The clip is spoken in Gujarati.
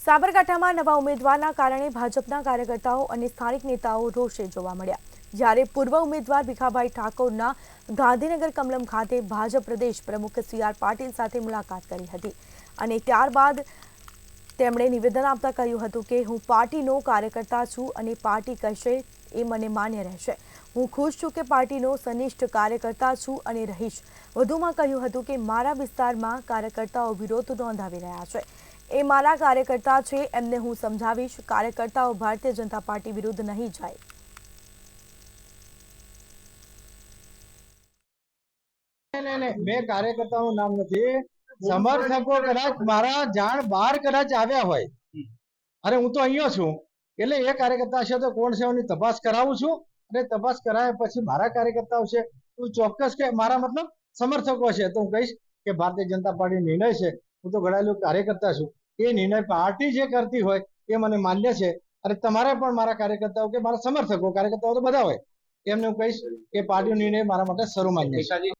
સાબરકાંઠામાં નવા ઉમેદવારના કારણે ભાજપના કાર્યકર્તાઓ અને સ્થાનિક નેતાઓ રોષે જોવા મળ્યા, જ્યારે પૂર્વ ઉમેદવાર ભીખાભાઈ ઠાકોરના ગાંધીનગર કમલમ ખાતે ભાજપ પ્રદેશ પ્રમુખ સી.આર. પાટીલ સાથે મુલાકાત કરી હતી અને ત્યારબાદ તેમણે નિવેદન આપતા કહ્યું હતું કે હું પાર્ટીનો કાર્યકર્તા છું અને પાર્ટી કહેશે એ મને માન્ય રહેશે. હું ખુશ છું કે પાર્ટીનો સનિષ્ઠ કાર્યકર્તા છું અને રહીશ. વધુમાં કહ્યું હતું કે મારા વિસ્તારમાં કાર્યકર્તાઓ વિરોધ નોંધાવી રહ્યા છે. એ મારા કાર્યકર્તા છે, એમને હું સમજાવીશ. કાર્યકર્તાઓ ભારતીય જનતા પાર્ટી વિરુદ્ધ નહીં જાય. મેં કાર્યકર્તાનું નામ નથી. સમર્થકો કદાચ મારા જાણ બહાર કદાચ આવ્યા હોય, અરે હું તો અહીંયા છું, એટલે એ કાર્યકર્તા હશે તો કોણ છે એની તપાસ કરાવું છું અને તપાસ કરાવ્યા પછી મારા કાર્યકર્તાઓ છે હું ચોક્કસ કે મારા મતલબ સમર્થકો છે તો હું કહીશ કે ભારતીય જનતા પાર્ટી નિર્ણય છે. હું તો ઘડાયેલો કાર્યકર્તા છું, એ નિર્ણય પાર્ટી જે કરતી હોય એ મને માન્ય છે. અને તમારે પણ મારા કાર્યકર્તાઓ કે મારા સમર્થકો, કાર્યકર્તાઓ તો બધા હોય, એમને હું કહીશ કે પાર્ટીનો નિર્ણય મારા માટે સર્વમાન્ય છે.